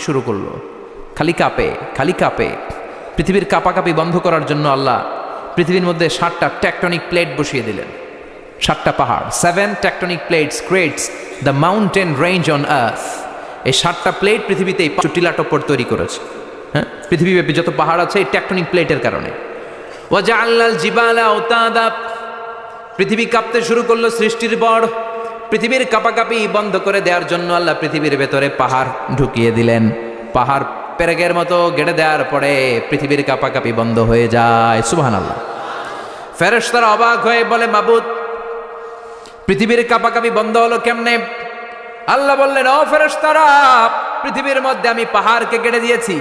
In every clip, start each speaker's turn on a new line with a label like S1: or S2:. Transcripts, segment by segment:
S1: শুরু করলো, খালি কাঁপে। পৃথিবীর কাঁপাকাঁপি বন্ধ করার জন্য আল্লাহ পৃথিবীর মধ্যে 7টা টেকটনিক প্লেট বসিয়ে দিলেন। 7টা পাহাড়, 7 tectonic plates creates the mountain range on earth. এই 7টা প্লেট পৃথিবীতে টিলাটপ্পর তৈরি করেছে। হ্যাঁ, পৃথিবীব্যাপী যত পাহাড় আছে এই টেকটনিক প্লেটের কারণে। ওয়াজআলনাল জিবালা আওতাদা, পৃথিবী কাঁপতে শুরু করলো সৃষ্টির পর। পৃথিবীর কাঁপাকাঁপি বন্ধ করে দেওয়ার জন্য আল্লাহ পৃথিবীর ভেতরে পাহাড় ঢুকিয়ে দিলেন। পাহাড় পেরেকের মতো গেড়ে দেওয়ার পরে পৃথিবীর কাঁপাকাঁপি বন্ধ হয়ে যায়। সুবহানাল্লাহ। ফেরেশতারা অবাক হয়ে বলে, মাবুদ, পৃথিবীর কাঁপাকাঁপি বন্ধ হলো কেমনে? আল্লাহ বললেন, ও ফেরেশতারা, পৃথিবীর মধ্যে আমি পাহাড়কে গেড়ে দিয়েছি।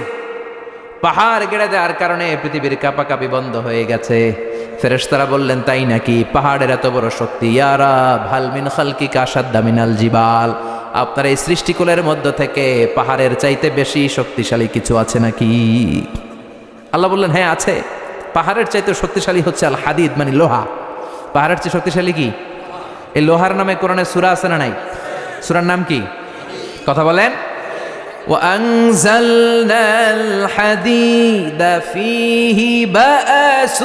S1: পাহাড় গেড়ে দেওয়ার কারণে পৃথিবীর কাঁপাকাঁপি বন্ধ হয়ে গেছে। ফেরেশতারা বললেন, তাই নাকি? পাহাড়ের এত বড় শক্তি। ইয়া রাব, হাল মিন খালকিকা আশাদ্দা মিনাল জিবাল, আপনার এই সৃষ্টিকুলের মধ্য থেকে পাহাড়ের চাইতে বেশি শক্তিশালী কিছু আছে নাকি? আল্লাহ বললেন, হ্যাঁ আছে। পাহাড়ের চাইতে শক্তিশালী হচ্ছে আল হাদিদ, মানে লোহা। পাহাড়ের চেয়ে শক্তিশালী কি? এই লোহার নামে কোরআনে সূরা আছে না নাই? সূরার নাম কি? কথা বলেন। وأنزلنا الحديد فيه بأس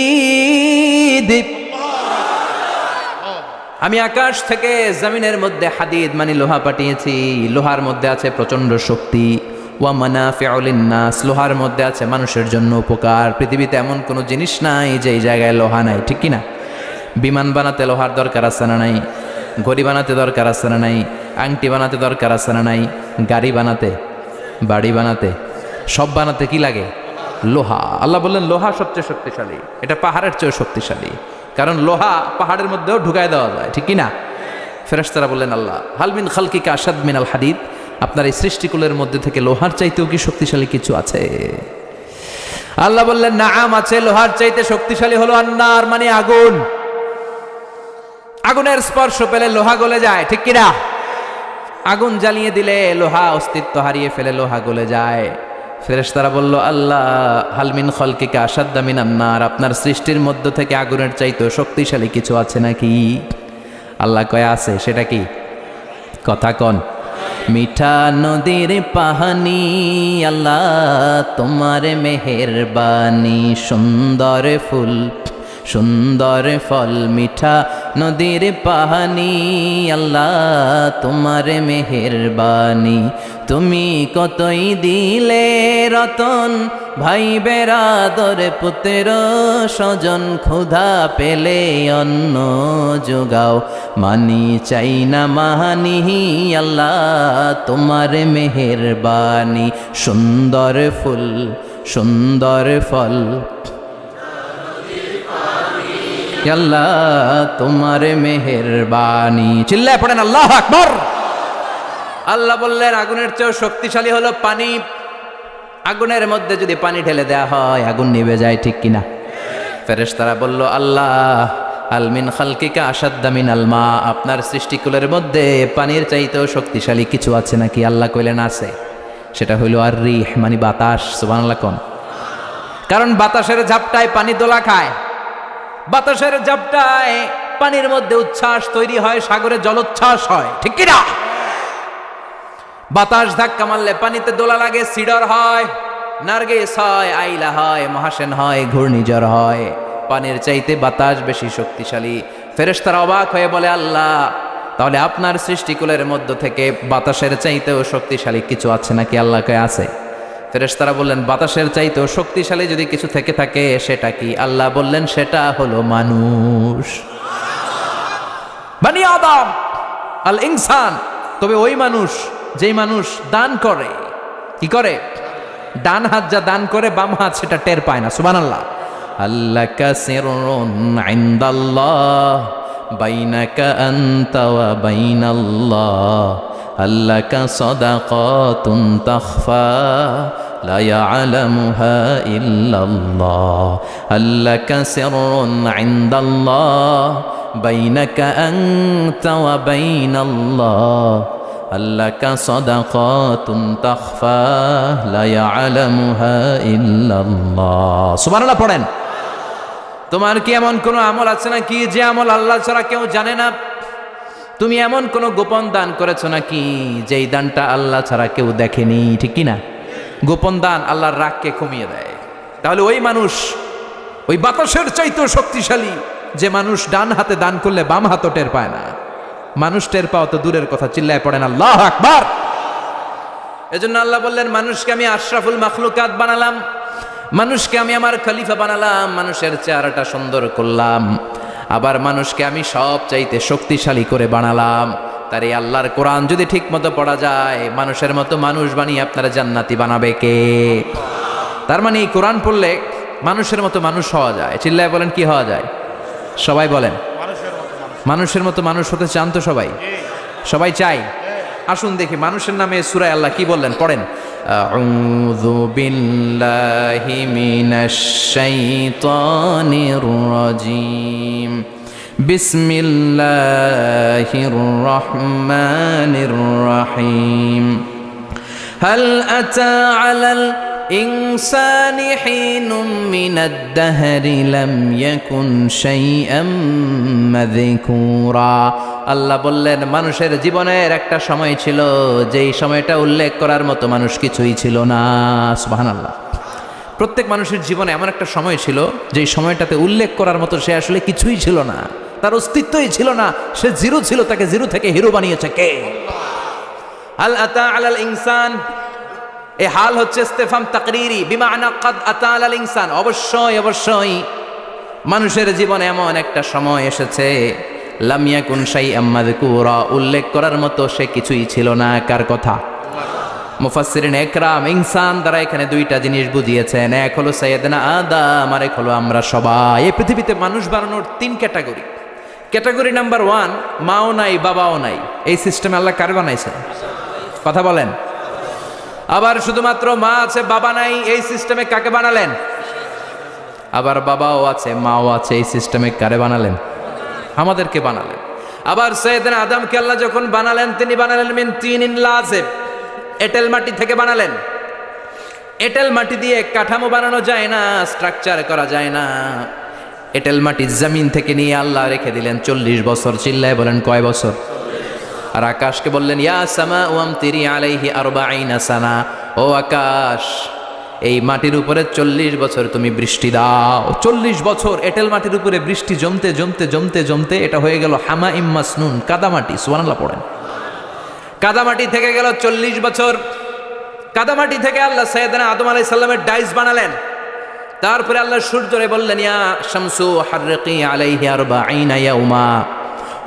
S1: شديد, আমি আকাশ থেকে জমিনের মধ্যে হাদিদ মানে লোহা পাঠিয়েছি। লোহার মধ্যে আছে প্রচন্ড শক্তি। ওয়া মানাফিউ লিন্নাস, লোহার মধ্যে আছে মানুষের জন্য উপকার। পৃথিবীতে এমন কোনো জিনিস নাই যে এই জায়গায় লোহা নাই, ঠিক কি না? বিমান বানাতে লোহার দরকার আছে না নাই? ঘড়ি বানাতে দরকার আছে না নাই? আংটি বানাতে দরকার আছে না নাই? গাড়ি বানাতে, বাড়ি বানাতে, সব বানাতে কি লাগে? লোহা। আল্লাহ বললেন, লোহা সবচেয়ে শক্তিশালী। এটা পাহাড়ের চেয়েও শক্তিশালী, কারণ লোহা পাহাড়ের মধ্যেও ঢুকায় দেওয়া যায়, ঠিক কি না? ফেরেশতারা বললেন, আল্লাহ, হাল মিন খালকিকা আশাদ মিনাল হাদিদ, আপনার এই সৃষ্টিকুলের মধ্যে থেকে লোহার চাইতেও কি শক্তিশালী কিছু আছে? আল্লাহ বললেন, নাআম আছে। লোহার চাইতে শক্তিশালী হলো আন্নার, মানে আগুন। আগুনের স্পর্শ পেলে লোহা গলে যায়, ঠিক কিনা? আগুন জ্বালিয়ে দিলে লোহা অস্তিত্ব হারিয়ে ফেলে, লোহা গলে যায়। ফেরেশতারা বলল, আল্লাহ, হাল মিন খালকিকা আশাদ্দা মিনান নার, আপনার সৃষ্টির মধ্য থেকে আগুনের চাইতেও শক্তিশালী কিছু আছে নাকি? আল্লাহ কয়, আছে। সেটা কি? কথা কন। মিঠা নদীর পাহানি, আল্লাহ তোমার মেহেরবানি, সুন্দর ফুল সুন্দর ফল, মিঠা নদীর পাহানি, আল্লাহ তোমার মেহেরবানি। তুমি কতই দিলে রতন, ভাই বেরাদর পুত্র স্বজন, ক্ষুধা পেলে অন্ন যোগাও, মানি চাই না মাহানি, আল্লাহ তোমার মেহেরবানি। সুন্দর ফুল সুন্দর ফল, আল্লাহ তোমার মেহেরবানি। চিল্লায় পড়েন আল্লাহু আকবার। আল্লাহ বললেন, আগুনের চেয়েও শক্তিশালী হলো পানি। আগুনের মধ্যে যদি পানি ঢেলে দেওয়া হয় আগুন নিভে যায়, ঠিক কিনা? ফেরেশতারা বলল, আল্লাহ, আল মিন খালকিকা আশাদ্দা মিনাল মা, আপনার সৃষ্টিকুলের মধ্যে পানির চাইতেও শক্তিশালী কিছু আছে নাকি? আল্লাহ কইলেন, আছে। সেটা হইল আর রিহ, মানে বাতাস। সুবহানাল্লাহ কোন। কারণ বাতাসের ঝাপটায় পানি দোলা খায়, বাতাসের ঝাপটায় পানির মধ্যে উচ্ছ্বাস তৈরি হয়, সাগরে জলোচ্ছ্বাস হয়, ঠিক কিনা? বাতাস ধাক্কা মারলে পানিতে দোলা লাগে, সিডর হয়, নার্গিস হয়, আইলা হয়, মহাসেন হয়, ঘূর্ণিঝড় হয়। পানির চাইতে বাতাস বেশি শক্তিশালী। ফেরেশতারা অবাক হয়ে বলে, আল্লাহ, তাহলে আপনার সৃষ্টিকুলের মধ্য থেকে বাতাসের চাইতেও শক্তিশালী কিছু আছে নাকি? আল্লাহ কয়, আছে। ফেরেশতারা বললেন, বাতাসের চাইতেও শক্তিশালী যদি কিছু থেকে থাকে সেটা কি? আল্লাহ বললেন, সেটা হলো মানুষ, বনি আদম, আল ইনসান। তবে ওই মানুষ যেই মানুষ দান করে। কি করে? ডান হাত যা দান করে, বাম হাত সেটা টের পায় না। সুবহানাল্লাহ। আল্লাকা সিররুন ইনদাল্লাহ বাইনাকা আনতা ওয়া বাইনাল্লাহ, আল্লাকা সাদাকাতুন তাখফা লা ইয়ালামুহা ইল্লাল্লাহ, আল্লাকা সিররুন ইনদাল্লাহ বাইনাকা আনতা ওয়া বাইনাল্লাহ, আল্লাকা সাদাকাতুন তাখফা লা ইয়ালামুহা ইল্লাল্লাহ। সুবহানাল্লাহ পড়েন। তোমার কি এমন কোনো আমল আছে না কি যে আমল আল্লাহ ছাড়া কেউ জানে না? তুমি এমন কোন গোপন দান করেছো নাকি যেই দানটা আল্লাহ ছাড়া কেউ দেখেনি, ঠিক কি না? গোপন দান আল্লাহর রাগকে কমিয়ে দেয়। তাহলে ওই মানুষ ওই বাতাসের চাইতেও শক্তিশালী যে মানুষ ডান হাতে দান করলে বাম হাতও টের পায় না। মানুষ টের পাওয়া তো দূরের কথা, চিল্লায় পড়েন আল্লাহু আকবার। এজন্য আল্লাহ বললেন, মানুষকে আমি আশরাফুল মাখলুকাত বানালাম, মানুষকে আমি আমার খলিফা বানালাম, মানুষের চেহারাটা সুন্দর করলাম, আবার মানুষকে আমি সব চাইতে শক্তিশালী করে বানালাম। তার এই আল্লাহর কোরআন যদি ঠিক মতো পড়া যায়, মানুষের মতো মানুষ বানিয়ে আপনারা জান্নাতি বানাবে কে? তার মানে এই কোরআন পড়লে মানুষের মতো মানুষ হওয়া যায়। চিল্লায় বলেন, কি হওয়া যায়? সবাই বলেন, মানুষের মতো মানুষ হতে চান তো সবাই? সবাই চাই? আসুন দেখি মানুষের নামে সূরায় আল্লাহ কি বললেন, পড়েন। আউযু বিল্লাহি মিনাশ শাইতানির রাজিম, বিসমিল্লাহির রহমানির রহিম। হাল আতা আলাল ইনসানি হিনুম মিনাদ দাহরি লাম ইয়াকুন শাইআম মাযকুরা। আল্লাহ বললেন, মানুষের জীবনের একটা সময় ছিল যেই সময়টা উল্লেখ করার মতো মানুষ কিছুই ছিল না। সুবহানাল্লাহ। প্রত্যেক মানুষের জীবনে এমন একটা সময় ছিল যেই সময়টাতে উল্লেখ করার মতো সে আসলে কিছুই ছিল না, তার অস্তিত্বই ছিল না, সে জিরো ছিল, তাকে জিরো থেকে হিরো বানিয়েছে কে? হাল আতা আলাল ইনসান, এই হাল হচ্ছে ইস্তেফাম তাকরিরি, বিমানা কাদ আতা আলাল ইনসান। অবশ্যই অবশ্যই মানুষের জীবনে এমন একটা সময় এসেছে, লাম ইয়াকুন শাইআম মাযকুরা, উল্লেখ করার মতো সে কিছুই ছিল না। কার কথা? মুফাসসিরিন একরাম ইনসান দ্বারা এখানে দুইটা জিনিস বুঝিয়েছেন, এক হলো সাইয়েদনা আদম, আর এক হলো আমরা সবাই। এই পৃথিবীতে মানুষ বানানোর তিন ক্যাটাগরি। ক্যাটাগরি নাম্বার 1, মাও নাই বাবাও নাই। এই সিস্টেমে আল্লাহ কারে বানাইছে? কথা বলেন। আবার শুধুমাত্র মা আছে বাবা নাই, এই সিস্টেমে কাকে বানালেন? আবার বাবাও আছে মাও আছে, এই সিস্টেমে কারে বানালেন? আমাদেরকে বানালেন। আবার সাইয়েদনা আদমকে আল্লাহ যখন বানালেন, তিনি বানালেন মিন তিনিন লাযিব, এঁটেল মাটি থেকে বানালেন। এঁটেল মাটি দিয়ে কাঠামো বানানো যায় না, স্ট্রাকচার করা যায় না। এঁটেল মাটি জমিন থেকে নিয়ে আল্লাহ রেখে দিলেন 40 বছর। চিল্লায় বলেন, কয় বছর? আর আকাশকে বললেন, ইয়া সামাউ আমতিরি আলাইহি 40 সানা, ও আকাশ এই মাটির উপরে 40 বছর তুমি বৃষ্টি দাও। 40 বছর এঁটেল মাটির উপরে বৃষ্টি জমতে জমতে জমতে জমতে এটা হয়ে গেল হামাইম মাসনুন, কাদামাটি। সুবহানাল্লাহ পড়েন। কাদামাটি থেকে গেল 40 বছর। কাদামাটি থেকে আল্লাহ সাইয়েদনা আদম আলাইহিস সালামের ডাইস বানালেন। তারপরে আল্লাহ সূর্যরে বললেন, ইয়া শামসু হাররিকি আলাইহি 40 ইয়াউমা,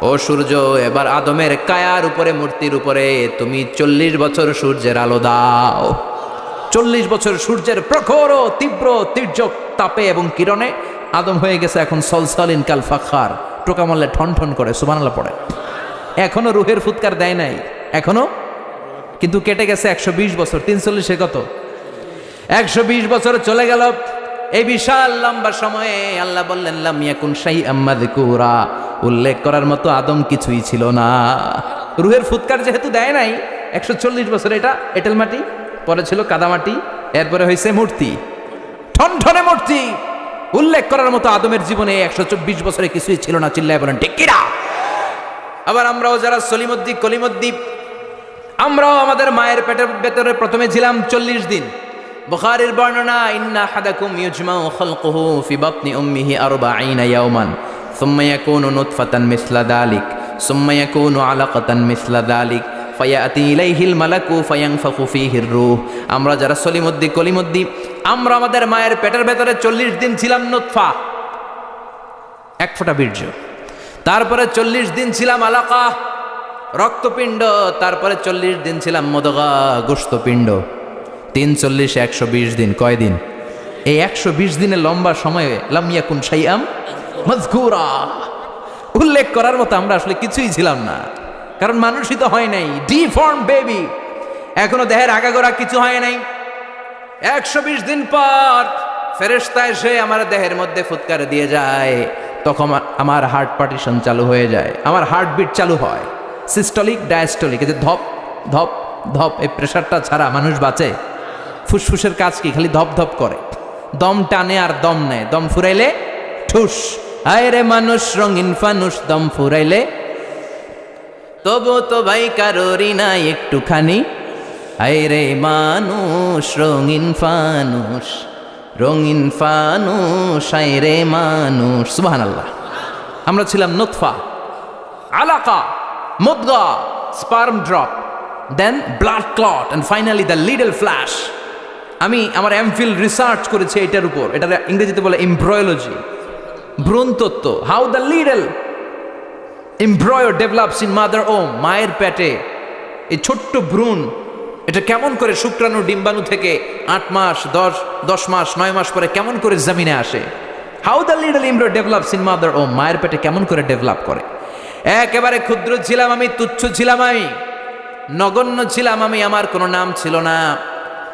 S1: ও সূর্য এবার আদমের কায়ার উপরে, মূর্তির উপরে তুমি 40 বছর সূর্যের আলো দাও। 40 বছর সূর্যের প্রখর ও তীব্র তীর্যক তাপে এবং কিরণে আদম হয়ে গেছে এখন সলসলিন কাল ফাখার, টোকা মারলে ঠন ঠন করে। সুবহানাল্লাহ পড়ে। এখনো রুহের ফুৎকার দেয় নাই এখনো, কিন্তু কেটে গেছে 120 বছর। 340 কত? 120 বছর চলে গেল। এই বিশাল লম্বা সময়ে আল্লাহ বললেন, লাম ইয়াকুন শাইআম মাযকুরা, উল্লেখ করার মতো আদম কিছুই ছিল না। রুহের ফুৎকার যেহেতু দেয় নাই 140 বছর, এটা এঁটেল মাটি, পরে ছিল কাদামাটি, এরপরে হয়েছে মূর্তি, ঠনঠনে মূর্তি। উল্লেখ করার মতো আদমের জীবনে 124 বছরে কিছুই ছিল না। চিল্লায় বলেন, ঠিক কিনা? আবার আমরাও যারা সলিমুদ্দি কলিমুদ্দি, আমরাও আমাদের মায়ের পেটের ভেতরে প্রথমে ছিলাম 40 দিন। বুখারীর বর্ণনা, ইন্না হাদাকুম ইউজমাউ খালকুহু ফি বাতনি উম্মিহি 40 ইয়াওমান সুম্মা ইয়াকুনু নুতফাতান মিসলা যালিক সুম্মা ইয়াকুনু আলাকাতান মিসলা যালিক ফায়াতি ইলাইহিল মালাকু ফায়ানফাখু ফীহির রূহ। আমরা যারা সলিমুদ্দি কলিমুদ্দি, আমরা আমাদের মায়ের পেটের ভেতরে 40 দিন ছিলাম নূতফা, এক ফোঁটা বীর্য। তারপরে 40 দিন ছিলাম আলাকা, রক্তপিণ্ড। তারপরে 40 দিন ছিলাম মুদগা, গোশতপিণ্ড। 3 40 120 দিন। কয় দিন? এই 120 দিনের লম্বা সময়ে লাম ইয়াকুন শাইআম মাযকুরা, উল্লেখ করার মতো আমরা আসলে কিছুই ছিলাম না, কারণ মানুষই তো হয় নাই, ডিফর্ম বেবি, এখনো দেহের আগাগোড়া কিছু হয় নাই। 120 দিন পর ফেরেশতা এসে আমার দেহের মধ্যে ফুৎকার দিয়ে যায়, তখন আমার হার্ট পার্টিশন চালু হয়ে যায়, আমার হার্টবিট চালু হয়, সিস্টোলিক ডায়াস্টোলিক, এই যে ধপ ধপ ধপ, এই প্রেশারটা ছাড়া মানুষ বাঁচে? ফুসফুসের কাজ কি? খালি ধপ ধপ করে, দম টানে আর দম নেয়, দম ফুরাইলে ঠুস। আয় রে মানুষ রঙিন ফানুষ, দম ফুরাইলে। তবু তো ভাই কারোরই নাই একটুখানি, আয় রে মানুষ রঙিন ফানুষ, রঙিন ফানুষ, আয় রে মানুষ। সুবহানাল্লাহ। আমরা ছিলাম নুতফা, আলাকা, মুদগা, sperm drop, then blood clot, and finally the little flesh. আমি আমার এমফিল রিসার্চ করেছি এটার উপর, এটা ইংরেজিতে বলে এমব্রয়োলজি, ভ্রূণতত্ত্ব। How the little embryo develops in mother womb, মায়ের পেটে এই ছোট্ট ভ্রূণ এটা কেমন করে শুক্রাণু ডিম্বাণু থেকে 8 মাস 10 মাস 9 মাস পরে কেমন করে জমিনে আসে। How the little embryo develops in mother womb, মায়ের পেটে কেমন করে ডেভেলপ করে। একেবারে ক্ষুদ্র ছিলাম আমি, তুচ্ছ ছিলাম আমি, নগণ্য ছিলাম আমি। আমার কোনো নাম ছিল না,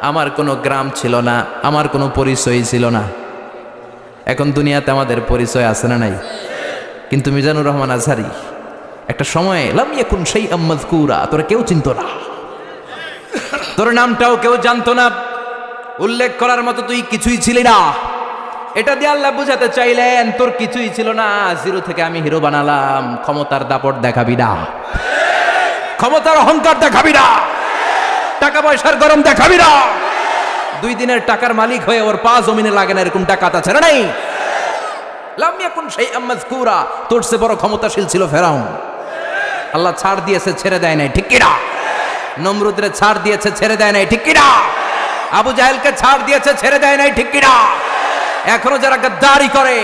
S1: আমার কোনো গ্রাম ছিল না, আমার কোনো পরিচয় ছিল না। এখন দুনিয়াতে আমাদের পরিচয় আছে না নাই? কিন্তু মিজানুর রহমান আজহারি একটা সময়ে লাম ইয়াকুন শাইআম মাযকুরা, তোরা কেউ চিনতো না, তোর নামটাও কেউ জানতো না, উল্লেখ করার মতো তুই কিছুই ছিলি না। এটা দিয়ে আল্লাহ বুঝাতে চাইলেন তোর কিছুই ছিল না, জিরো থেকে আমি হিরো বানালাম। ক্ষমতার দাপট দেখাবি না, ক্ষমতার অহংকার দেখাবি না, টাকা পয়সার গরম দেখাবি না। 2 দিনের টাকার মালিক হয়ে ওর পা জমিনে লাগে না এরকম টাকা তা ছেড়ে নাই। লাম ইয়াকুন শাইআম মাযকুরা, তোর চেয়ে বড় ক্ষমতাশীল ছিল ফেরাউন। আল্লাহ ছাড় দিয়েছে, ছেড়ে দেয় নাই, ঠিক কি না? নমরুদের ছাড় দিয়েছে, ছেড়ে দেয় নাই, ঠিক কি না? আবু জাহেলকে ছাড় দিয়েছে, ছেড়ে দেয় নাই, ঠিক কি না? এখনো যারা গাদ্দারি করে,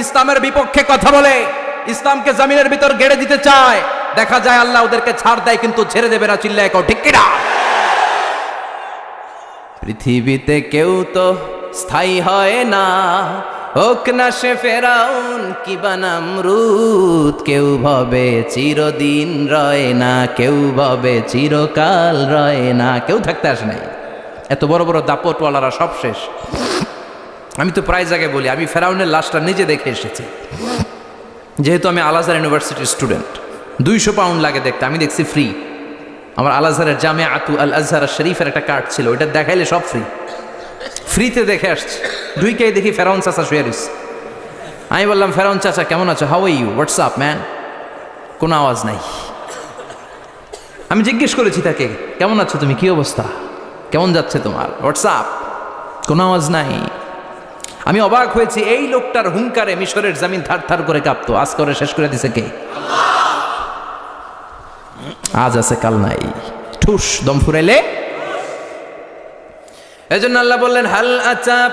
S1: ইসলামের বিপক্ষে কথা বলে, ইসলামকে জমিনের ভিতর গেড়ে দিতে চায়, দেখা যায় আল্লাহ ওদেরকে ছাড় দেয় কিন্তু ছেড়ে দেবে না। চিল্লায় কও ঠিক কি না? পৃথিবীতে কেউ তো স্থায়ী হয় না, হোক না সে ফেরাউন কিবা নমরুদ। কেউ ভাবে চিরদিন রয় না, কেউ ভাবে চিরকাল রয় না। কেউ থাকতে আসে নাই, এত বড় বড় দাপটওয়ালারা সব শেষ। আমি তো প্রায় জায়গায় বলি আমি ফেরাউনের লাশটা নিজে দেখে এসেছি, যেহেতু আমি আল আজহার ইউনিভার্সিটির স্টুডেন্ট। 200 পাউন্ড লাগে দেখতে, আমি দেখছি ফ্রি। আমার আল আজহারের জামিআতু আল আজহার শরীফের একটা কার্ড ছিল, ওইটা দেখাইলে সব ফ্রি, ফ্রিতে দেখে আসছি। ঢুইকেই দেখি ফেরাউন চাচা শুয়ে রইছে। আমি বললাম ফেরাউন চাচা কেমন আছো, how are you, what's up man. কোনো আওয়াজ নাই। আমি জিজ্ঞেস করেছি তাকে কেমন আছো তুমি, কি অবস্থা, কেমন যাচ্ছে তোমার, হোয়াটসঅ্যাপ, কোনো আওয়াজ নাই। আমি অবাক হয়েছি, এই লোকটার হুঙ্কারে মিশরের জমিন থার থার করে কাঁপতো, আজ করে শেষ করে দিছে কে? আজ আছে কাল নাই, ঠুস দম ফুরাইলে। এজন্য আল্লাহ বললেন হাল আতাব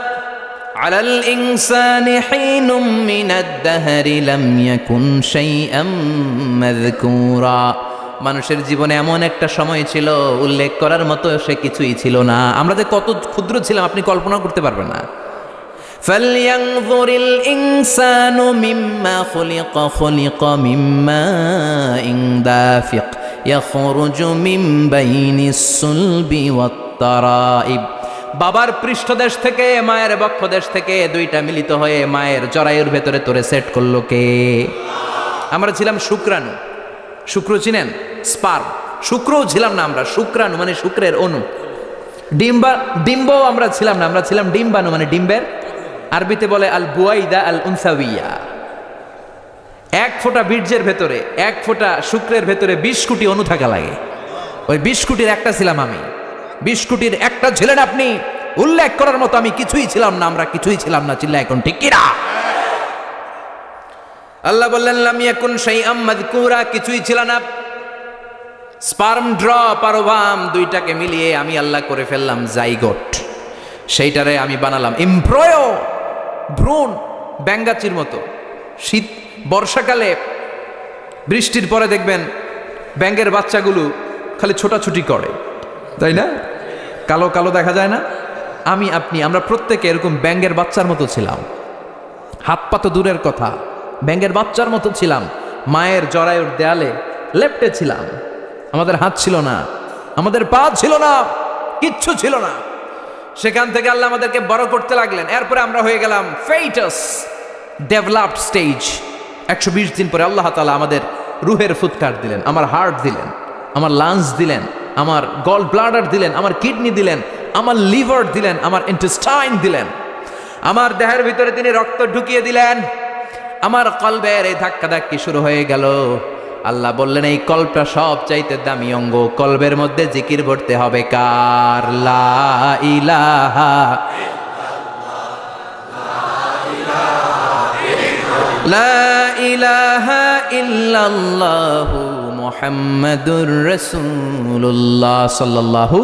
S1: আলাল ইনসানি হিনুম মিনাদ দাহরি লাম ইয়াকুন শাইআম মাযকুরা। মানুষের জীবনে এমন একটা সময় ছিল উল্লেখ করার মতো সে কিছুই ছিল না। আমরা যে কত ক্ষুদ্র ছিলাম আপনি কল্পনা করতে পারবেন না। ফালইয়ানযুরিল ইনসানু মিম্মা খুলিকা, খুলিকা মিম্মা ইন দাফিক ইয়াখরুজু মিন বাইনিস সুলবি ওয়াত তারাইব। বাবার পৃষ্ঠদেশ থেকে মায়ের বক্ষদেশ থেকে দুইটা মিলিত হয়ে মায়ের জরায়ুর ভেতরে তোরে সেট করলো কে? আমরা ছিলাম শুক্রাণু। শুক্র চিনেন? স্পার্ম। শুক্রও ছিলাম না আমরা, শুক্রাণু মানে শুক্রের অণু। ডিম্ব আমরা ছিলাম না, আমরা ছিলাম ডিম্বাণু মানে ডিম্বের, আরবিতে বলে আল বুয়াইদা আল উনসাউইয়া। 1 ফোঁটা বীর্যের ভেতরে, 1 ফোঁটা শুক্রের ভেতরে 20 কোটি অণু থাকা লাগে। ওই 20 কোটির একটা ছিলাম আমি, 20 কোটির একটা ছিলেন আপনি। উল্লেখ করার মতো আমি কিছুই ছিলাম না, আমরা কিছুই ছিলাম না। চিল্লা এখন ঠিক কিনা? আল্লাহ বললেন লাম ইয়াকুন শাইআম মাযকুরা, কিছুই ছিল না। স্পার্ম ড্রপ আর ওভাম দুইটাকে মিলিয়ে আমি আল্লাহ করে ফেললাম জাইগোট। সেইটারে আমি বানালাম এমব্রয়ো, ভ্রূণ, ব্যাঙ্গাচির মতো। শীত বর্ষাকালে বৃষ্টির পরে দেখবেন ব্যাঙের বাচ্চাগুলো খালি ছোটাছুটি করে, তাই না? কালো কালো দেখা যায় না? আমি আপনি আমরা প্রত্যেকে এরকম ব্যাঙের বাচ্চার মতো ছিলাম। হাত পা তো দূরের কথা, ব্যাঙের বাচ্চার মতো ছিলাম। মায়ের জরায়ুর দেয়ালে লেপ্টে ছিলাম। আমাদের হাত ছিল না, আমাদের পা ছিল না, কিচ্ছু ছিল না। সেখান থেকে আল্লাহ আমাদেরকে বড় করতে লাগলেন। এরপরে আমরা হয়ে গেলাম ফেটাস, ডেভেলপড স্টেজ। 120 দিন পরে আল্লাহ তাআলা আমাদের রুহের ফুৎকার দিলেন, আমার হার্ট দিলেন, আমার লাংস দিলেন, আমার গল ব্লাডার দিলেন, আমার কিডনি দিলেন, আমার লিভার দিলেন, আমার ইন্টেস্টাইন দিলেন। আমার দেহের ভিতরে তিনি রক্ত ঢুকিয়ে দিলেন। আমার কলবের এই ধাক্কা ধাক্কি শুরু হয়ে গেল। আল্লাহ বললেন এই কলবটা সব চাইতে দামি অঙ্গ, কলবের মধ্যে জিকির ভরতে হবে কার? লা ইলাহা লা ইলাহা ইল্লাল্লাহু মুহাম্মাদুর রাসূলুল্লাহ সাল্লাল্লাহু।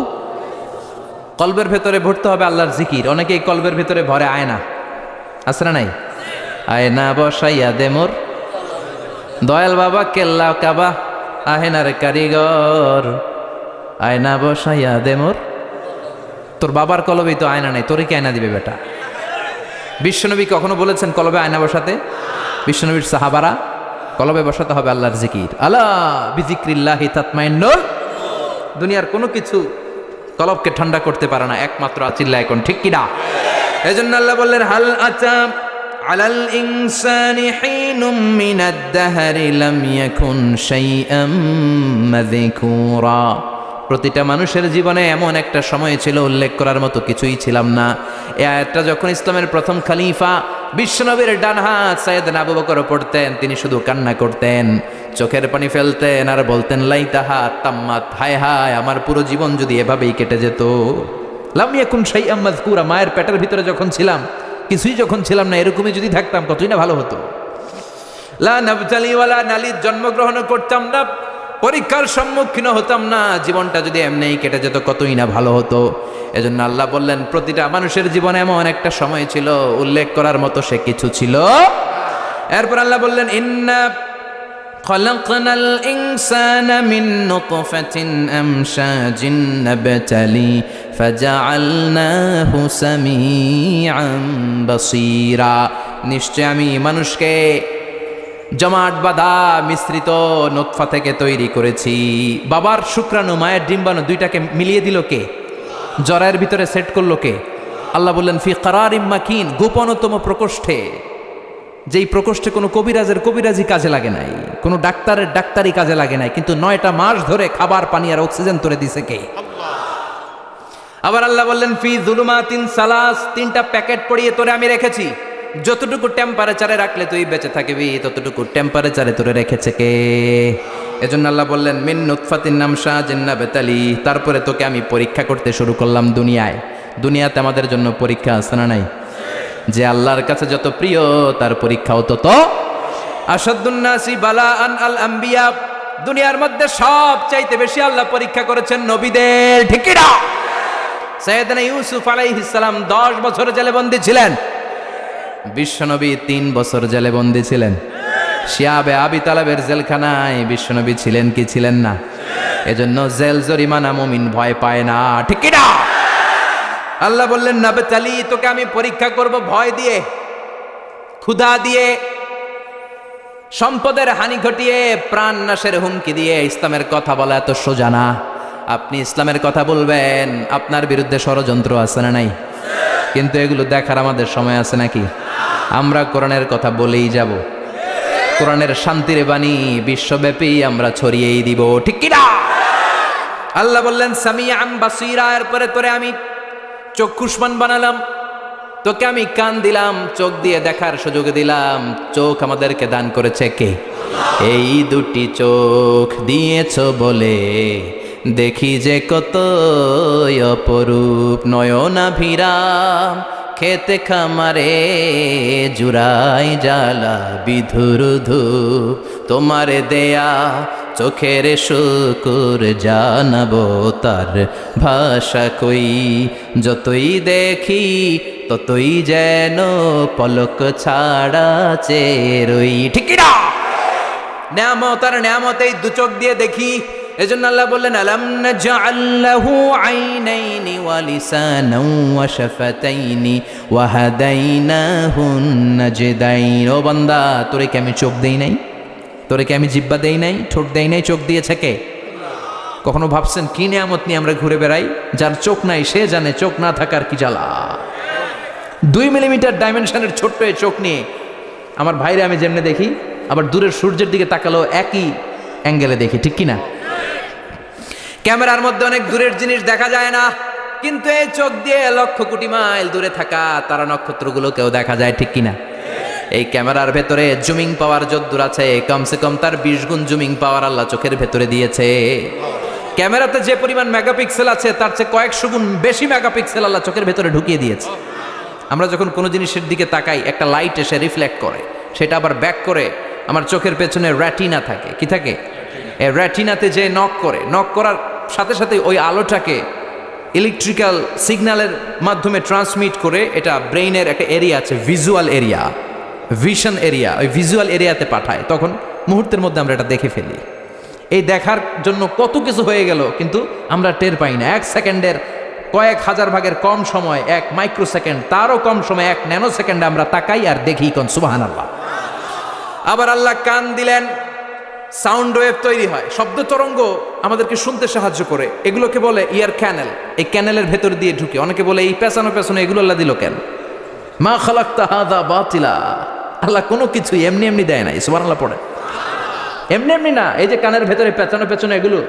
S1: কলবের ভেতরে ভরতে হবে আল্লাহর জিকির। অনেকেই কলবের ভেতরে ভরে আয়না, আছে না নাই? আয়না বসাইয়া দে মোর দয়াল বাবা, কেল্লা কাবা আহেনার কারিগর, আয়না বসাইয়া দে মোর। তোর বাবার কলবেই তো আয়না নাই, তোরে কি আয়না দিবে বেটা? বিশ্বনবী কখনো বলেছেন কলবে আয়না বসাতে? বিশ্বনবীর সাহাবারা কলবে বসাতে হবে আল্লাহর জিকির। আলা বিজিক্রিল্লাহি তাতমাইন্নুল। দুনিয়ার কোনো কিছু কলবকে ঠান্ডা করতে পারে না, একমাত্র আচিল্লা এখন, ঠিক কিনা? এজন্য আল্লাহ বললেন হাল আতা আলাল ইনসানি হিনুম মিনাদ দাহরি লাম ইয়াকুন শাইআম মাযকুরা। প্রতিটা মানুষের জীবনে এমন একটা সময় ছিল উল্লেখ করার মতো কিছুই ছিলাম না। এই আয়াতটা যখন ইসলামের প্রথম খলিফা বিশ্বনবীর ডান হাত সাইয়েদনা আবু বকর পড়তেন, তিনি শুধু কান্না করতেন, চোখের পানি ফেলতেন আর বলতেন লাইতাহা তাম্মাত, হায় হায় আমার পুরো জীবন যদি এভাবেই কেটে যেত। লাম ইয়াকুন শাইআম মাযকুরা, মায়ের পেটের ভিতরে যখন ছিলাম, কিছুই যখন ছিলাম না, এরকমই যদি থাকতাম কতই না ভালো হতো। লা নাবতালি ওয়ালা নালিদ, জন্মগ্রহণ করতাম না, পরীক্ষার সম্মুখীন হতাম না, জীবনটা যদি এমনিই কেটে যেত কতই না ভালো হতো। এজন্য আল্লাহ বললেন প্রতিটা মানুষের জীবনে এমন একটা সময় ছিল উল্লেখ করার মতো সে কিছু ছিল। এরপর আল্লাহ বললেন ইন্না খলাকনাল ইনসানা মিন নুতফাতিন আমশাজিন নাবতালি ফাজআলনাহু সামিআন বাসীরা। নিশ্চয় আমি মানুষকে জমাট বাঁধা মিশ্রিত নুতফা থেকে তৈরি করেছি। বাবার শুক্রাণু মায়ের ডিম্বাণু দুইটাকে মিলিয়ে দিল কে? জরায়ের ভিতরে সেট করলো কে? আল্লাহ বললেন ফি কারারিম মাকিন, গোপনতম প্রকোষ্ঠে, যেই প্রকোষ্ঠে কোনো কবিরাজের কবিরাজি কাজে লাগে নাই, কোনো ডাক্তারের ডাক্তারি কাজে লাগে নাই, কিন্তু 9টা মাস ধরে খাবার পানি আর অক্সিজেন তোরে দিছে কে? আবার আল্লাহ বললেন ফি যুলুমাতিন সালাস, 3টা প্যাকেট পরিয়ে তোরে আমি রেখেছি, যতটুকু টেম্পারেচারে রাখলে তুই বেঁচে থাকবি ততটুকু টেম্পারেচারে তোরে রেখেছে কে? এজন্য আল্লাহ বললেন মিন নুতফাতিন আমশাজিন নাবতালি, তারপরে তোকে আমি পরীক্ষা করতে শুরু করলাম দুনিয়ায়। দুনিয়াতে আমাদের জন্য পরীক্ষা আছে না নাই? যে আল্লাহর কাছে যত প্রিয় তার পরীক্ষাও তত। আসাদুন নাসি বালাআন আল আম্বিয়া, দুনিয়ার মধ্যে সব চাইতে বেশি আল্লাহ পরীক্ষা করেছেন নবীদের, ঠিক কি না? সাইয়েদনা ইউসুফ আলাইহিস সালাম 10 বছর জেলে বন্দী ছিলেন, বিশ্বনবী 3 বছর জেলে বন্দী ছিলেন। শিয়াবে আবি তালেবের জেলখানায় বিশ্বনবী ছিলেন কি ছিলেন না? এজন্য জেল জরিমানা মুমিন ভয় পায় না, ঠিক কি না? আল্লাহ বললেন নাবতালি, তোকে আমি পরীক্ষা করব ভয় দিয়ে, ক্ষুধা দিয়ে, সম্পদের হানি ঘটিয়ে, প্রাণ নাশের হুমকি দিয়ে। ইসলামের কথা বলা এত সোজা না। আপনি ইসলামের কথা বলবেন, আপনার বিরুদ্ধে ষড়যন্ত্র আছে না নাই? কিন্তু এগুলো দেখার আমাদের সময় আছে নাকি? আমরা কোরআনের কথা বলেই যাব, কোরআনের শান্তির বাণী বিশ্বব্যাপী আমরা ছড়িয়েই দিব, ঠিক কি না? আল্লাহ বললেন সামিআন বাসীরা, এরপরে তোরে আমি চক্ষুষ্মান বানালাম, তোকে আমি কান দিলাম, চোখ দিয়ে দেখার সুযোগ দিলাম। চোখ আমাদেরকে দান করেছে কে? এই দুটি চোখ দিয়েছ বলে দেখি যে কত অপরূপ, নয়নাভিরাম খেতে খামারে জুড়াই জ্বালা বিধুর ধূপ, তোমার দেয়া চোখের শুকুর জানাবো তার ভাষা কই, যতই দেখি ততই যেন পলক ছাড়া চেরই, ঠিক কি না? নেয়ামত আর নেয়ামত এই দু চোখ দিয়ে দেখি। এজন্য আল্লাহ বললেন আলাম নাজআল লাহু আইনাইনি ওয়া লিসানাও ওয়া শাফাতাইনি ওয়া হাদাইনাহুন নাজদাইন। ও বান্দা, তোরে কি আমি চোখ দেই নাই? তোরে কি আমি জিহ্বা দেই নাই? ঠোঁট দেই নাই? চোখ দিয়েছে কে? কখনো ভাবছেন কি নিয়ামত নিয়ে আমরা ঘুরে বেড়াই? যার চোখ নাই সে জানে চোখ না থাকার কি জ্বালা। 2 মিলিমিটার ডাইমেনশনের ছোট্ট এই চোখ নিয়ে আমার ভাইরে আমি যেমনে দেখি, আবার দূরের সূর্যের দিকে তাকালেও একই অ্যাঙ্গেলে দেখি, ঠিক কিনা? ক্যামেরার মধ্যে অনেক দূরের জিনিস দেখা যায় না, কিন্তু এই চোখ দিয়ে লক্ষ কোটি মাইল দূরে থাকা তারা নক্ষত্রগুলোকেও দেখা যায়, ঠিক কিনা? এই ক্যামেরার ভেতরে জুমিং পাওয়ার যদ্দূর আছে কমসে কম তার 20 গুণ জুমিং পাওয়ার আল্লাহ চোখের ভেতরে দিয়েছে। ক্যামেরাতে যে পরিমাণ মেগাপিক্সেল আছে তার চেয়ে কয়েকশো গুণ বেশি মেগাপিক্সেল আল্লাহ চোখের ভেতরে ঢুকিয়ে দিয়েছে। আমরা যখন কোনো জিনিসের দিকে তাকাই একটা লাইট এসে রিফ্লেক্ট করে, সেটা আবার ব্যাক করে আমার চোখের পেছনে রেটিনা থাকে। কি থাকে? এই রেটিনাতে যে নক করে, নক করার সাথে সাথে ওই আলোটাকে ইলেকট্রিক্যাল সিগন্যালের মাধ্যমে ট্রান্সমিট করে এটা ব্রেইনের একটা এরিয়া আছে, ভিজুয়াল এরিয়া, ভিশন এরিয়া, ওই ভিজুয়াল এরিয়াতে পাঠায়। তখন মুহূর্তের মধ্যে আমরা এটা দেখে ফেলি। এই দেখার জন্য কত কিছু হয়ে গেল, কিন্তু আমরা টের পাই না। 1 সেকেন্ডের কয়েক হাজার ভাগের কম সময়, 1 মাইক্রোসেকেন্ড, তারও কম সময়, 1 ন্যানো সেকেন্ডে আমরা তাকাই আর দেখি। কোন সুবহানাল্লাহ। আবার আল্লাহ কান দিলেন, সাউন্ড ওয়েভ তৈরি হয়, শব্দ তরঙ্গ আমাদেরকে শুনতে সাহায্য করে। এগুলোকে বলে ইয়ার ক্যানেল। এই ক্যানেলের ভেতর দিয়ে ঢুকে। অনেকে বলে এই পেছানো পেছনে এগুলো আল্লাহ দিল কেন? মা খালাকতা হাযা বাতিলা। আল্লাহ কোনো কিছু এমনি এমনি দেয় নাই। সুবহানাল্লাহ পড়ে। এমনি এমনি না। এই যে কানের ভেতরে পেছনে পেছনে এগুলো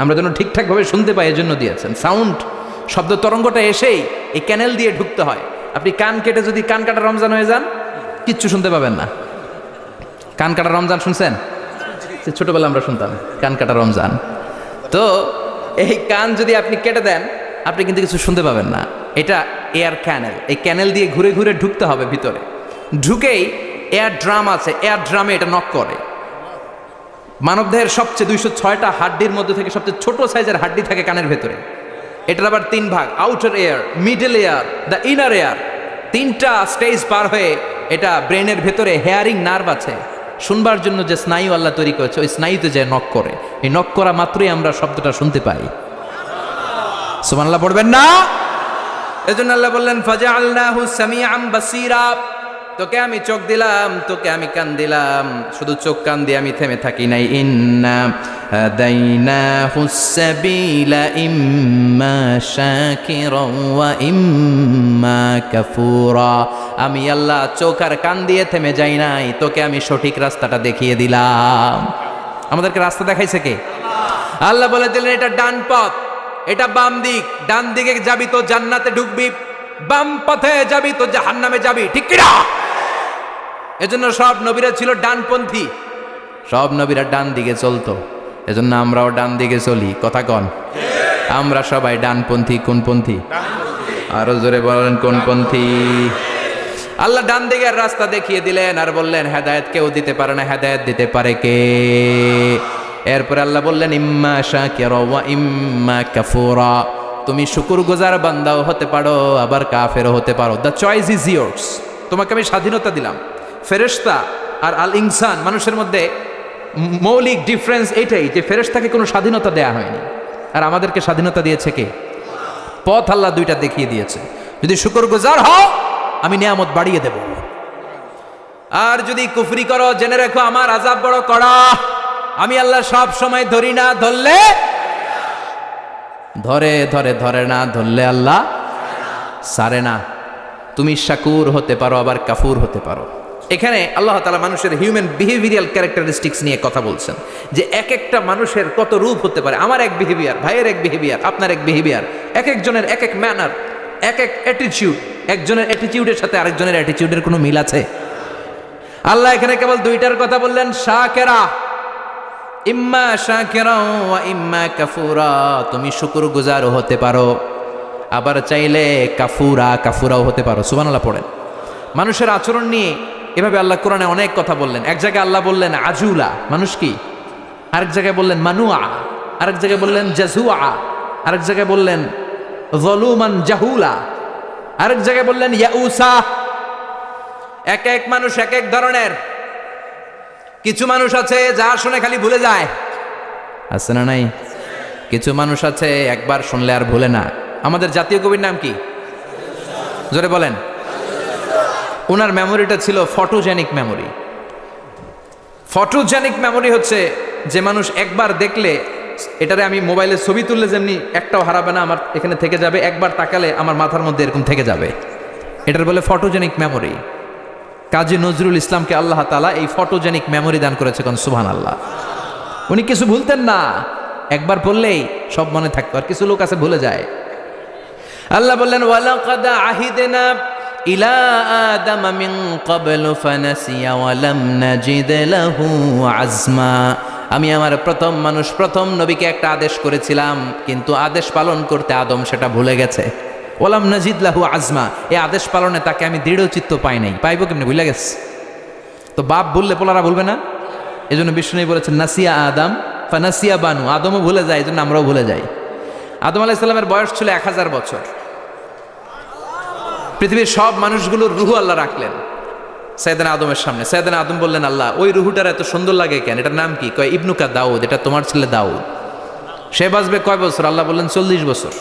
S1: আমরা যেন ঠিকঠাকভাবে শুনতে পাই, এজন্য দিয়েছেন। সাউন্ড, শব্দ তরঙ্গটা এসেই এই ক্যানেল দিয়ে ঢুকতে হয়। আপনি কান কেটে যদি কান কাটা রমজান হয়ে যান, কিচ্ছু শুনতে পাবেন না। কান কাটা রমজান শুনছেন? ছোটবেলা আমরা শুনতাম কান কাটা রমজান। তো এই কান যদি আপনি কেটে দেন, আপনি কিন্তু কিছু শুনতে পাবেন না। এটা এয়ার ক্যানেল। এই ক্যানেল দিয়ে ঘুরে ঘুরে ঢুকতে হবে ভিতরে। ঢুকেই এয়ার ড্রাম আছে, এয়ার ড্রামে এটা নক করে। মানবদেহের সবচেয়ে 206টা হাড্ডির মধ্যে থেকে সবচেয়ে ছোট সাইজের হাড্ডি থাকে কানের ভেতরে। এটার আবার 3 ভাগ, outer air, middle air, the inner air. 3টা স্টেজ পার হয়ে এটা ব্রেনের ভেতরে হেয়ারিং নার্ভ আছে, শুনবার জন্য যে স্নায়ু আল্লাহ তৈরি করেছে, ওই স্নায়ুতে যে নক করে। এই নক করা মাত্রই আমরা শব্দটা শুনতে পাই। সুবহানাল্লাহ পড়বেন না? এজন্য আল্লাহ বললেন ফাজআলনাহু সামিআন বাসীরা। তোকে আমি চোখ দিলাম, তোকে আমি কান দিলাম। শুধু চোখ কান দিয়ে আমি থেমে থাকি নাই। ইন্না হাদাইনাহুস সাবিলা ইম্মা শাকিরান ওয়া ইম্মা কাফুরা। আমি আল্লাহ চোখ আর কান দিয়ে থেমে যাই নাই, তোকে আমি সঠিক রাস্তাটা দেখিয়ে দিলাম। আমাদেরকে রাস্তা দেখাইছে কে? আল্লাহ বলে দিলেন এটা ডান পথ, এটা বাম দিক। ডান দিকে যাবি তো জান্নাতে ঢুকবি, বাম পথে যাবি তো জাহান্নামে যাবি। ঠিক কিনা? এজন্য সব নবীরা ছিল ডানপন্থী, সব নবীরা ডান দিকে চলতো। এজন্য আমরাও ডান দিকে চলি। কথা কন? আমরা সবাই ডানপন্থী। কোন পন্থী? আরো জোরে বলেন, কোন পন্থী? আল্লাহ ডান দিকের রাস্তা দেখিয়ে দিলেন আর বললেন হেদায়েত কেউ দিতে পারে না, হেদায়েত দিতে পারে কে? এরপর আল্লাহ বললেন ইম্মা শাকিরা ওয়া ইম্মা কাফুরা। তুমি শুকরগুজার বান্দাও হতে পারো, আবার কাফেরও হতে পারো। The choice is years. তোমাকে আমি স্বাধীনতা দিলাম। ফেরেশতা আর আল ইনসান, মানুষের মধ্যে মৌলিক ডিফারেন্স এটাই যে ফেরেশতাকে কোনো স্বাধীনতা দেয়া হয়নি, আর আমাদেরকে স্বাধীনতা দিয়েছে কে? পথ আল্লাহ 2টা দেখিয়ে দিয়েছে। যদি শুকরগুজার হও, আমি নিয়ামত বাড়িয়ে দেব। আর যদি কুফরি করো, জেনে রেখো আমার আযাব বড় কড়া। আমি আল্লাহ সব সময় ধরি না, ধরলে ধরে ধরে ধরে না, ধরলে আল্লাহ সারে না। তুমি শাকুর হতে পারো, আবার কাফুর হতে পারো। এখানে আল্লাহ তাআলা মানুষের হিউম্যান বিহেভিয়ারাল ক্যারেক্টারিস্টিক্স নিয়ে কথা বলছেন, যে এক একটা মানুষের কত রূপ হতে পারে। আমার এক বিহেভিয়ার, ভাইয়ের এক বিহেভিয়ার, আপনার এক বিহেভিয়ার, এক একজনের এক এক ম্যানার, এক এক অ্যাটিটিউড। একজনের অ্যাটিটিউডের সাথে আরেকজনের অ্যাটিটিউডের কোনো মিল আছে? আল্লাহ এখানে কেবল 2টার কথা বললেন, শাকিরা, ইম্মা শাকিরা ওয়া ইম্মা কাফুরা। তুমি শুকরগুজারও হতে পারো, আবার চাইলে কাফুরাও হতে পারো। সুবহানাল্লাহ পড়েন। মানুষের আচরণ নিয়ে এভাবে আল্লাহ কোরআনে অনেক কথা বললেন। এক জায়গায় আল্লাহ বললেন আজুলা, মানুষ কি? আরেক জায়গায় বললেন মানুয়া, আরেক জায়গায় বললেন জাজুয়া, আরেক জায়গায় বললেন যলুমান জাহুলা, আরেক জায়গায় বললেন ইয়াউসা। এক এক মানুষ এক এক ধরনের। কিছু মানুষ আছে যা শুনে খালি ভুলে যায়, আছে না নাই? কিছু মানুষ আছে একবার শুনলে আর ভুলে না। আমাদের জাতীয় কবির নাম কি? জোরে বলেন। ওনার মেমোরিটা ছিল ফটোজেনিক মেমোরি। ফটোজেনিক মেমোরি হচ্ছে যে মানুষ একবার দেখলে, এটারে আমি মোবাইলে ছবি তুললে যেমনি একটাও হারাবে না, আমার এখানে থেকে যাবে। একবার তাকালে আমার মাথার মধ্যে এরকম থেকে যাবে। এটার বলে ফটোজেনিক মেমোরি। কাজী নজরুল ইসলামকে আল্লাহ তাআলা এই ফটোজেনিক মেমোরি দান করেছে। কোন সুবহানাল্লাহ। উনি কিছু ভুলতেন না, একবার পড়লেই সব মনে থাকতো। আর কিছু লোক আছে ভুলে যায়। আল্লাহ বললেন ওয়ালাকাদ আহিদনা ইলা আদম মিন ক্বাবলু ফানাসিয়া ওয়া লাম নাজিদ লাহু আজমা। আমি আমার প্রথম মানুষ, প্রথম নবীকে একটা আদেশ করেছিলাম, কিন্তু আদেশ পালন করতে আদম সেটা ভুলে গেছে। ওয়ালাম নাজিদ লাহু আজমা, এই আদেশ পালনে তাকে আমি দৃঢ়চিত্ত পাই নাই। পাইব কেমনি? ভুলে গেছে। তো বাপ ভুললে পোলারা ভুলবে না? এই জন্য বিষ্ণু বলেছেন নাসিয়া আদম ফানাসিয়া বানু, আদমও ভুলে যায়, এই জন্য আমরাও ভুলে যাই। আদম আলাইহিস সালামের বয়স ছিল 1000 বছর। পৃথিবীর সব মানুষগুলোর রুহু আল্লাহ রাখলেন সাইয়েদনা আদমের সামনে। সাইয়েদনা আদম বললেন, আল্লাহ ওই রুহুটার এত সুন্দর লাগে কেন? এটার নাম কি? কয় ইবনুকা দাউদ, এটা তোমার ছেলে দাউদ। সে বাঁচবে কয় বছর? আল্লাহ বললেন 40 বছর।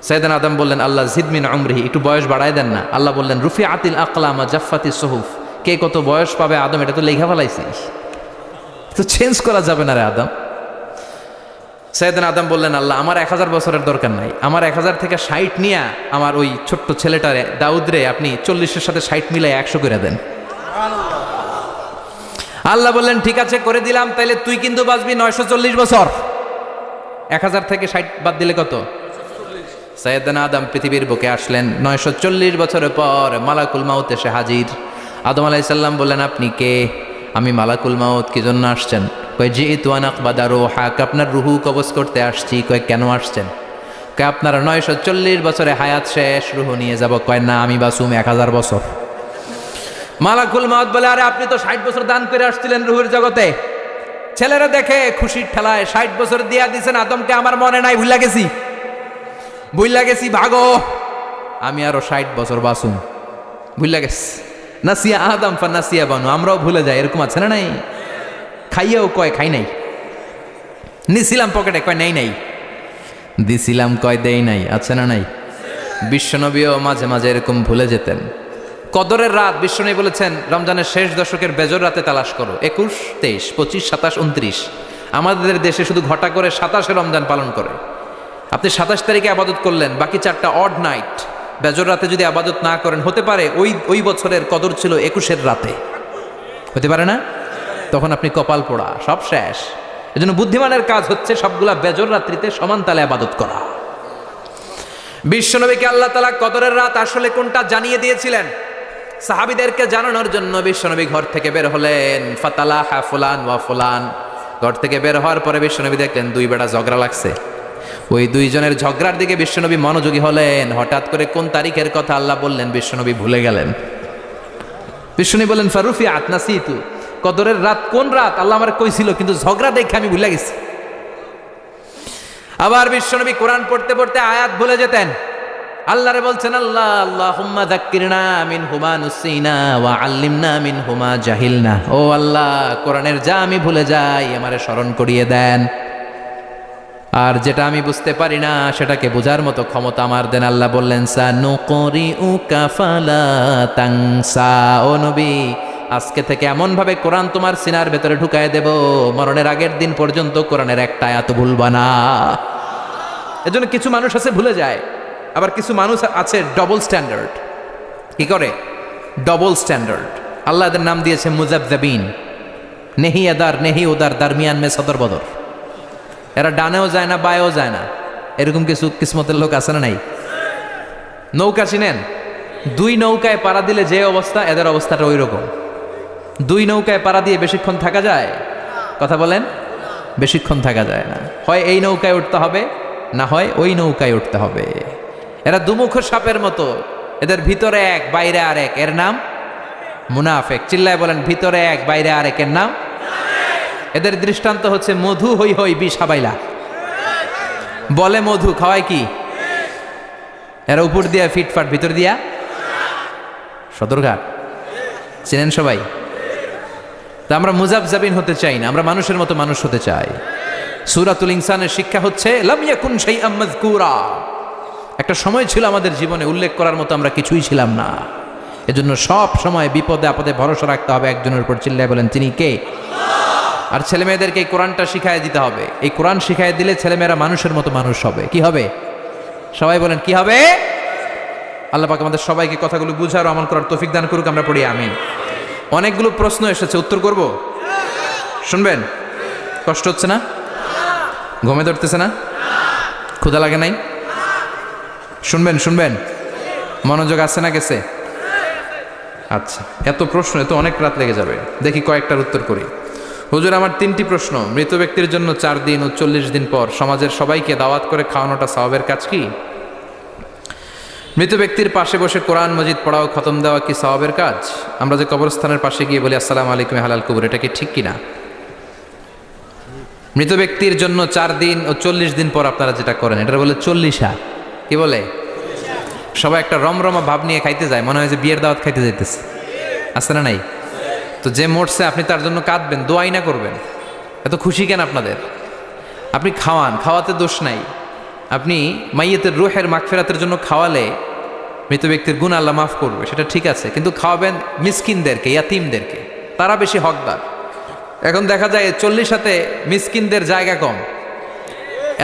S1: সাইয়েদনা আদম বললেন, আল্লাহ জিদ মিন উমরিহি, একটু বয়স বাড়ায় দেন না। আল্লাহ বললেন রুফিআতিল আকলাম ওয়া জাফফাতিস সুহুফ, কে কত বয়স পাবে আদম এটা তো লেখা ফেলাইছিস, তো চেঞ্জ করা যাবে না রে আদম। সাইয়েদনা আদম বললেন, আল্লাহ আমার 1000 বছরের দরকার নাই, আমার 1000 থেকে 60 নিয়ে আমার ওই ছোট্ট ছেলেটারে দাউদ রে আপনি 40-এর সাথে 60 মিলাই 100 করে দেন। আল্লাহ বললেন ঠিক আছে করে দিলাম, তাইলে তুই কিন্তু বাঁচবি 940 বছর। 1000 থেকে 60 বাদ দিলে কত? সাইয়েদনা আদম পৃথিবীর বুকে আসলেন। 940 বছরের পর মালাকুল মাউত এসে হাজির। আদম আলাইহিস সালাম বললেন, আপনি কে? আমি মালাকুল মাউত। কি জন্য আসছেন? কয় জিইতু আন আকবাদা রূহাক, আপনার রুহু কবজ করতে আসছি। কয় কেন আসছেন? কয় আপনার 940 বছরে হায়াত শেষ, রুহু নিয়ে যাব। কয় না, আমি বাঁচুম 1000 বছর। মালাকুল মাউত বলে, আরে আপনি তো 60 বছর দান করে আসছিলেন রুহের জগতে। ছেলেরা দেখে খুশির ঠেলায় 60 বছর দিয়া দিয়েছেন আদমকে, আমার মনে নাই, ভুলা গেছি, ভাগো, আমি আরো 60 বছর বাঁচুম। ভুলা গেছি। নাসিয়া আদম ফানাসিয়া বানু, আমরাও ভুলে যাই, এরকম আছে না নাই? খাইয়াও কয় খাই নাই, নিছিলাম পকেটে কয় নেই নাই, দিছিলাম কয় দেই নাই, আছে না নাই? বিশ্বনবীও মাঝে মাঝে এরকম ভুলে যেতেন। কদরের রাত বিশ্বনবী বলেছেন রমজানের শেষ দশকের বেজর রাতে তালাশ করো। 21, 23, 25, 27, 29। আমাদের দেশে শুধু ঘটা করে 27-এ রমজান পালন করে। আপনি 27 তারিখে আবাদত করলেন, বাকি 4টা অড নাইট বেজর রাতে যদি আবাদত না করেন, হতে পারে ওই বছরের কদর ছিল 21-এর রাতে, হতে পারে না? তখন আপনি কপাল পোড়া, সব শেষ। এজন্য বুদ্ধিমানের কাজ হচ্ছে সবগুলা বেজর রাত্রিতে সমান তালে আবাদত করা। বিশ্বনবীকে আল্লাহ তাআলা কদরের রাত আসলে কোনটা জানিয়ে দিয়েছিলেন সাহাবীদেরকে জানানোর জন্য বিশ্বনবী ঘর থেকে বের হলেন। ফাতালাহা ফুলান ওয়া ফুলান, ঘর থেকে বের হওয়ার পরে বিশ্বনবী দেখলেন 2 বেটা ঝগড়া লাগছে। ওই 2 জনের ঝগড়ার দিকে বিশ্বনবী মনোযোগী হলেন। হঠাৎ করে কোন তারিখের কথা আল্লাহ বললেন বিশ্বনবী ভুলে গেলেন। বিশ্বনবী বললেন ফারুফিআত নাসিতু, কদরের রাত কোন রাত আল্লাহ আমার কইছিল, কিন্তু ঝগড়া দেখে আমি ভুলে গেছি। আবার বিশ্বনবী কোরআন পড়তে পড়তে আয়াত ভুলে যেতেন। আল্লাহরে বলছেন, আল্লাহ আল্লাহুম্মা যাক্কিরনা মিনহুমা নুসিনা ওয়া আল্লিমনা মিনহুমা জাহিলনা। ও আল্লাহ, কোরআনের যা আমি ভুলে যাই আমারে স্মরণ করিয়ে দেন, আর যেটা আমি বুঝতে পারি না সেটাকে বোঝার মতো ক্ষমতা আমার দেন। আল্লাহ বললেন সানুকরিউকা ফালা তানসা, ও নবী আজকে থেকে এমন ভাবে কোরআন তোমার সিনার ভেতরে ঢুকায় দেব, মরণের আগের দিন পর্যন্ত কোরআনের একটা আয়াত ভুলবা না। এজন্য কিছু মানুষ আছে ভুলে যায়, আবার কিছু মানুষ আছে ডবল স্ট্যান্ডার্ড। কি করে? Double standard. আল্লাহ এদের নাম দিয়েছে মুজাবজাবিন, নেহি আদার নেহি উদার, দারমিয়ান মে সদর বদর। এরা ডানেও যায় না বায়েও যায় না, এরকম কিছু কিসমতের লোক আছে না নাই? নৌকা চিনেন? 2 নৌকায় পাড়া দিলে যে অবস্থা, এদের অবস্থাটা ওই রকম। 2 নৌকায় পাড়া দিয়ে বেশিক্ষণ থাকা যায়? কথা বলেন, বেশিক্ষণ থাকা যায় না। হয় এই নৌকায় উঠতে হবে, না হয় ওই নৌকায় উঠতে হবে। এরা দুমুখ সাপের মতো, এদের ভিতরে এক বাইরে আরেক, এর নাম মুনাফেক। চিল্লায় বলেন ভিতরে এক বাইরে আরেকের নাম। এদের দৃষ্টান্ত হচ্ছে মধু হই হই বিষ হাবাইলা, বলে মধু খাওয়ায় কি? এরা উপর দিয়া ফিটফাট, ভিতর দিয়া সদরঘাট। চেনেন সবাই? তা আমরা মুজাবজাবিন হতে চাই না, আমরা মানুষের মতো মানুষ হতে চাই। সূরাতুল ইনসানের শিক্ষা হচ্ছে লাম ইয়াকুন শাইআম মাযকুরা। একটা সময় ছিল আমাদের জীবনে উল্লেখ করার মতো আমরা কিছুই ছিলাম না। এজন্য সব সময় বিপদে আপদে ভরসা রাখতে হবে একজনের উপর। চিল্লায় বলেন তিনি কে? আর ছেলে মেয়েদেরকে এই কোরআনটা শিখায় দিতে হবে। এই কোরআন শিখায় দিলে ছেলেমেয়েরা মানুষের মতো মানুষ হবে। কি হবে? সবাই বলেন কি হবে? আল্লাহ পাক আমাদের সবাইকে কথাগুলো বুঝার ও আমল করার তৌফিক দান করুক। আমরা পড়ি আমিন। অনেকগুলো প্রশ্ন এসেছে, উত্তর করব? শুনবেন? কষ্ট হচ্ছে না? ঘুমে ধরতেছে না? ক্ষুধা লাগে নাই? শুনবেন? মনোযোগ আছে না গেছে? আচ্ছা, এত প্রশ্ন, এত অনেক রাত লেগে যাবে, দেখি কয়েকটার উত্তর করি। হুজুর, আমার 3টি প্রশ্ন। মৃত ব্যক্তির জন্য 4 দিন ও 40 দিন পর সমাজের সবাইকে দাওয়াত করে খাওয়ানোটা সওয়াবের কাজ কি? মৃত ব্যক্তির পাশে বসে কোরআন মজিদ পড়া ও খতম দেওয়া কি সওয়াবের কাজ? আমরা যে কবরস্থানের পাশে গিয়ে বলি আসসালামু আলাইকুম হালাল কবর, এটা কি ঠিক কিনা? মৃত ব্যক্তির জন্য 4 দিন ও 40 দিন পর আপনারা যেটা করেন এটা বলে 40 কি বলে? সবাই একটা রমরমা ভাব নিয়ে খাইতে যায়, মনে হয় যে বিয়ের দাওয়াত খাইতে যাইতেছে, আছে না নাই? তো যে মরছে আপনি তার জন্য কাঁদবেন, দোয়াই না করবেন, এত খুশি কেন আপনাদের? আপনি খাওয়ান, খাওয়াতে দোষ নাই। আপনি মাইয়েতের রুহের মাগফিরাতের জন্য খাওয়ালে মৃত ব্যক্তির গুনাহ আল্লাহ মাফ করবে, সেটা ঠিক আছে, কিন্তু খাওয়াবেন মিসকিনদেরকে, ইয়াতিমদেরকে, তারা বেশি হকদার। এখন দেখা যায় 40 মিসকিনদের জায়গা কম,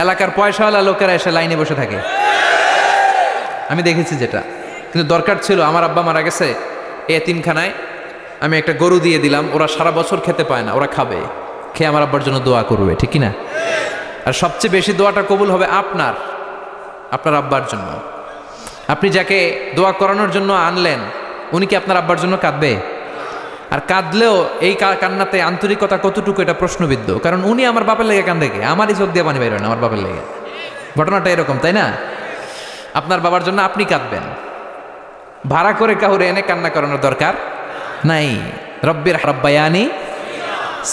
S1: এলাকার পয়সাওয়ালা লোকেরা এসে লাইনে বসে থাকে, আমি দেখেছি যেটা। কিন্তু দরকার ছিল, আমার আব্বা মারা গেছে, এতিমখানায় আমি একটা গরু দিয়ে দিলাম, ওরা সারা বছর খেতে পায় না, ওরা খাবে, খেয়ে আমার আব্বার জন্য দোয়া করবে, ঠিক কিনা? আর সবচেয়ে বেশি দোয়াটা কবুল হবে আপনার আব্বার জন্য। আপনি যাকে দোয়া করানোর জন্য আনলেন, উনি কি আপনার আব্বার জন্য কাঁদবে? আর কাঁদলেও এই কান্নাতে আন্তরিকতা কতটুকু, এটা প্রশ্নবিদ্ধ। কারণ উনি আমার বাপের লেগে কান্দে, কে আমারই চোখ দিয়ে পানি বের হয় না আমার বাপের লেগে। ঘটনাটা এরকম, তাই না? আপনার বাবার জন্য আপনি কাঁদবেন, ভাড়া করে কাউরে এনে কান্না করানোর দরকার নাই। রব্বির রাব্বায়ানি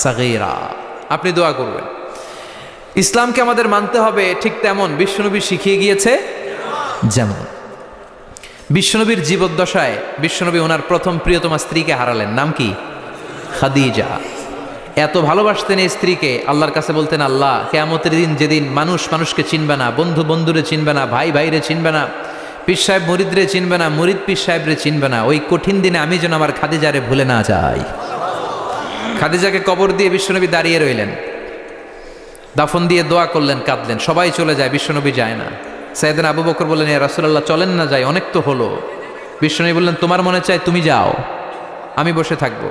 S1: সাগীরা, আপনি দোয়া করবেন। ইসলামকে আমাদের মানতে হবে ঠিক তেমন বিশ্বনবী শিখিয়ে গিয়েছে যেমন। বিশ্বনবীর জীবদ্দশায় বিশ্বনবী ওনার প্রথম প্রিয়তমা স্ত্রীকে হারালেন, নাম কি? খাদিজা। এত ভালোবাসতেন এই স্ত্রীকে, আল্লাহর কাছে বলতেন, আল্লাহ কিয়ামতের দিন যেদিন মানুষ মানুষকে চিনবে না, বন্ধু বন্ধুরে চিনবে না, ভাই ভাইরে চিনবে না, পীর সাহেব মুরিদরে চিনবে না, মুরিদ পীর সাহেবরে চিনবে না, ওই কঠিন দিনে আমি যেন আমার খাদিজারে ভুলে না যাই। খাদিজাকে কবর দিয়ে বিশ্বনবী দাঁড়িয়ে রইলেন, দাফন দিয়ে দোয়া করলেন, কাঁদলেন, সবাই চলে যায়, বিশ্বনবী যায় না। সাইয়েদনা আবু বকর বললেন, ইয়া রাসূলুল্লাহ চলেন না, যাই, অনেক তো হলো। বিশ্বনবী বললেন, তোমার মনে চায় তুমি যাও, আমি বসে থাকবো,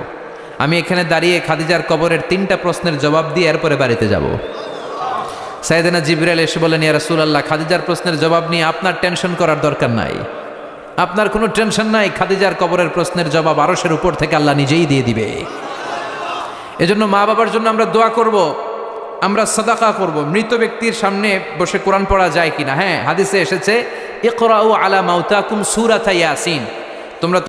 S1: আমি এখানে দাঁড়িয়ে খাদিজার কবরের 3টা প্রশ্নের জবাব দিয়ে এরপরে বাড়িতে যাব। সাইয়েদনা জিবরাইল এসে বলেন, ইয়া রাসূলুল্লাহ খাদিজার প্রশ্নের জবাব নিয়ে আপনার টেনশন করার দরকার নাই, আপনার কোনো টেনশন নাই, খাদিজার কবরের প্রশ্নের জবাব আরশের উপর থেকে আল্লাহ নিজেই দিয়ে দিবে। এজন্য মা বাবার জন্য আমরা দোয়া করব, আমরা সাদাকা করব। মৃত ব্যক্তির সামনে বসে কোরআন পড়া যায় কিনা? হ্যাঁ, হাদিসে এসেছে, ইকরাউ আলা মাউতাকুম সূরাতা ইয়াসিন, তোমরা